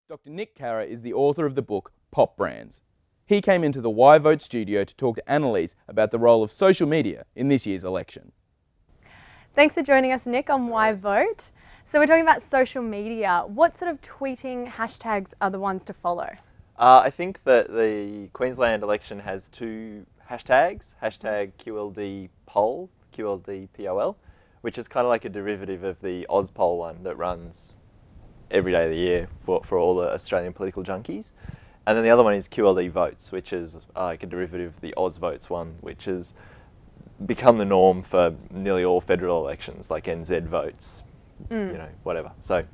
Dr. Nick Carra is the author of the book Pop Brands. He came into the Why Vote studio to talk to Annalise about the role of social media in this year's election. Thanks for joining us, Nick, on Why Vote. So we're talking about social media. What sort of tweeting hashtags are the ones to follow? I think that the Queensland election has two hashtags, hashtag QLD poll, QLD POL, which is kind of like a derivative of the Ozpoll one that runs every day of the year for all the Australian political junkies. And then the other one is QLD votes, which is like a derivative of the Oz votes one, which has become the norm for nearly all federal elections, like NZ votes, you know, whatever. So,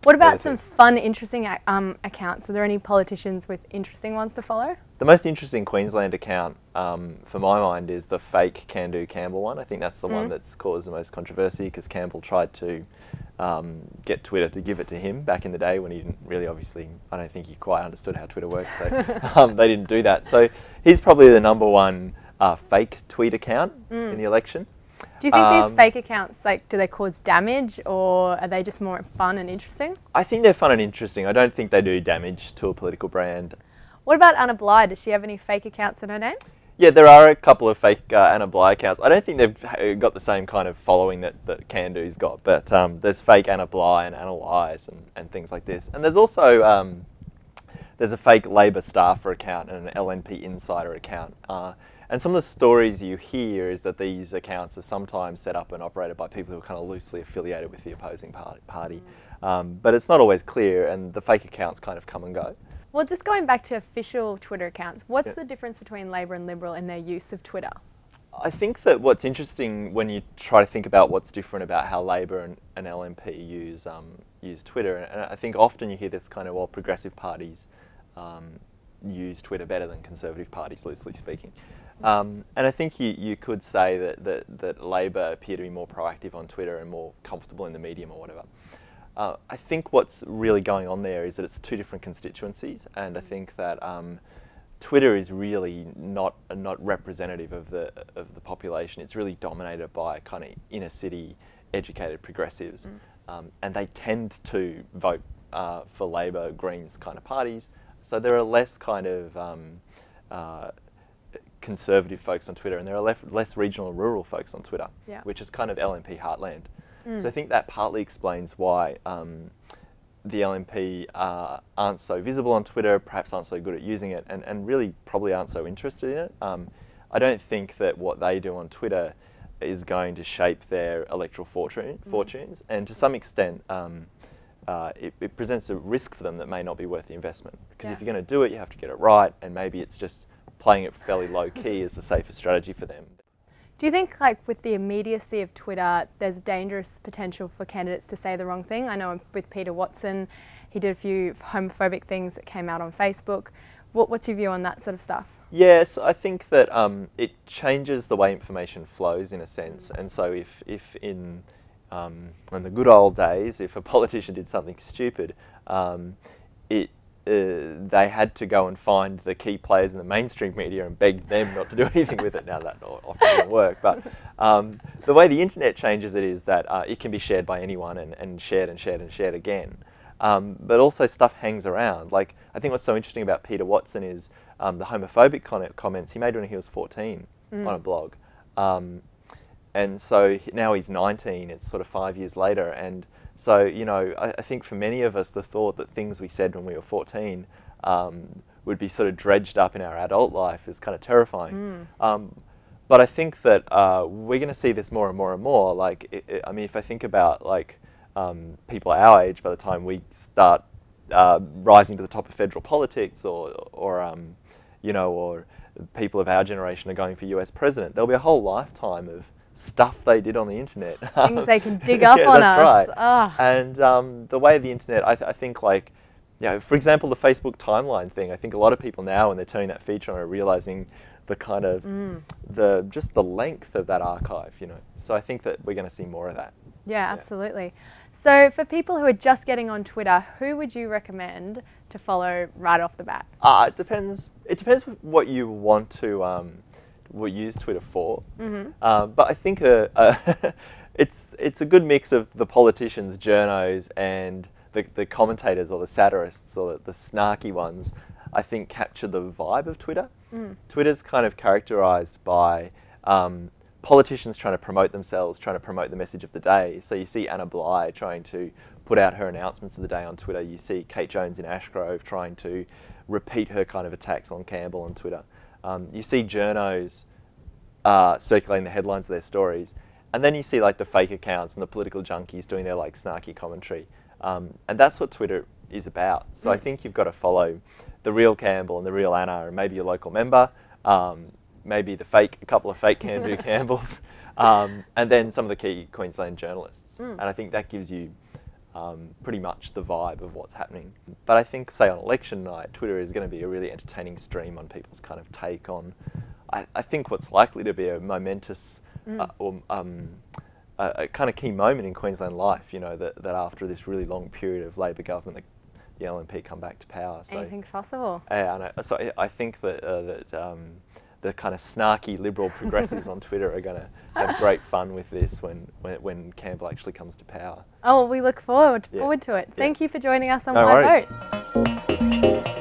what about some fun, interesting accounts? Are there any politicians with interesting ones to follow? The most interesting Queensland account, for my mind, is the fake Can Do Campbell one. I think that's the one that's caused the most controversy because Campbell tried to get Twitter to give it to him back in the day when he didn't really, obviously, I don't think he quite understood how Twitter worked, so they didn't do that. So he's probably the number one fake tweet account in the election. Do you think these fake accounts, like, do they cause damage or are they just more fun and interesting? I think they're fun and interesting. I don't think they do damage to a political brand. What about Anna Bligh? Does she have any fake accounts in her name? Yeah, there are a couple of fake Anna Bligh accounts. I don't think they've got the same kind of following that Can Do's got, but there's fake Anna Bligh and Anna Lies and things like this. And there's also there's a fake Labor staffer account and an LNP insider account. And some of the stories you hear is that these accounts are sometimes set up and operated by people who are kind of loosely affiliated with the opposing party. But it's not always clear, and the fake accounts kind of come and go. Well, just going back to official Twitter accounts, what's the difference between Labor and Liberal in their use of Twitter? I think that what's interesting when you try to think about what's different about how Labor and LNP use Twitter, and I think often you hear this kind of, well, progressive parties use Twitter better than conservative parties, loosely speaking. And I think you could say that Labor appear to be more proactive on Twitter and more comfortable in the medium or whatever. I think what's really going on there is that it's two different constituencies, and I think that Twitter is really not representative of the population. It's really dominated by kind of inner city educated progressives, and they tend to vote for Labor, Greens kind of parties. So there are less kind of conservative folks on Twitter, and there are less regional and rural folks on Twitter, which is kind of LNP heartland. So I think that partly explains why the LNP aren't so visible on Twitter, perhaps aren't so good at using it, and really probably aren't so interested in it. I don't think that what they do on Twitter is going to shape their electoral fortunes, and to some extent it presents a risk for them that may not be worth the investment. Because if you're going to do it, you have to get it right, and maybe it's just playing it fairly low key is the safest strategy for them. Do you think, like, with the immediacy of Twitter, there's dangerous potential for candidates to say the wrong thing? I know with Peter Watson, he did a few homophobic things that came out on Facebook. What's your view on that sort of stuff? Yes, I think that it changes the way information flows in a sense. And so if in the good old days, if a politician did something stupid, they had to go and find the key players in the mainstream media and beg them not to do anything with it. Now that often doesn't work, but the way the internet changes it is that it can be shared by anyone and shared and shared and shared again. But also stuff hangs around. Like, I think what's so interesting about Peter Watson is the homophobic comments he made when he was 14 on a blog. And so now he's 19, it's sort of 5 years later, and so, you know, I think for many of us, the thought that things we said when we were 14 would be sort of dredged up in our adult life is kind of terrifying. But I think that we're going to see this more and more and more. Like, I mean, if I think about, like, people our age, by the time we start rising to the top of federal politics, or you know, or people of our generation are going for US president, there'll be a whole lifetime of stuff they did on the internet. Things they can dig up on us. Right. And the way the internet, I think, like, you know, for example, the Facebook timeline thing, I think a lot of people now, when they're turning that feature on, are realizing the kind of, just the length of that archive, you know. So I think that we're going to see more of that. Yeah, absolutely. So for people who are just getting on Twitter, who would you recommend to follow right off the bat? It depends what you want to use Twitter for. But I think it's a good mix of the politicians, journos, and the commentators or the satirists or the snarky ones, I think, capture the vibe of Twitter. Twitter's kind of characterized by politicians trying to promote themselves, trying to promote the message of the day. So you see Anna Bligh trying to put out her announcements of the day on Twitter. You see Kate Jones in Ashgrove trying to repeat her kind of attacks on Campbell on Twitter. You see journos circulating the headlines of their stories. And then you see like the fake accounts and the political junkies doing their like snarky commentary. And that's what Twitter is about. So I think you've got to follow the real Campbell and the real Anna, and maybe your local member, maybe a couple of fake Can-Do Campbells, and then some of the key Queensland journalists. And I think that gives you pretty much the vibe of what's happening. But I think, say, on election night, Twitter is going to be a really entertaining stream on people's kind of take on, I think, what's likely to be a momentous or a kind of key moment in Queensland life, you know, that after this really long period of Labor government, the LNP come back to power. So, anything's possible. Yeah, so I think that the kind of snarky liberal progressives on Twitter are going to have great fun with this when Campbell actually comes to power. Oh, we look forward to it. Thank you for joining us on No Why worries. Vote.